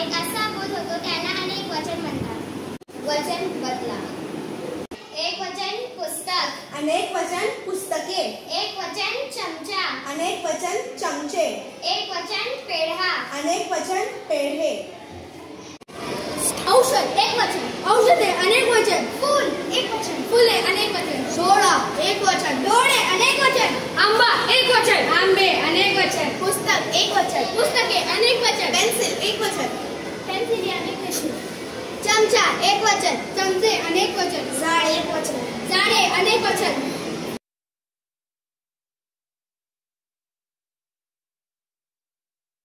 एक असा बोध होतो त्याला अनेक वचन म्हणतात. वचन बदला. एक वचन पुस्तक, अनेक वचन पुस्तके. एक वचन चमचा, अनेक वचन चमचे. एक वचन पेढा, अनेक वचन पेढे. औषध एक वचन, औषधे अनेक वचन. फूल एक वचन, फुले अनेक वचन. डोळा एक वचन, डोळे अनेक वचन. आंबा एक वचन, आंबे अनेक वचन. पुस्तक एक वचन, पुस्तके अनेक वचन. पेन्सिल एक वचन, पेन्सिल अनेक वचन. चमचा एक वचन, चमचे अनेक वचन. जाळे एक वचन, जाळे अनेक वचन.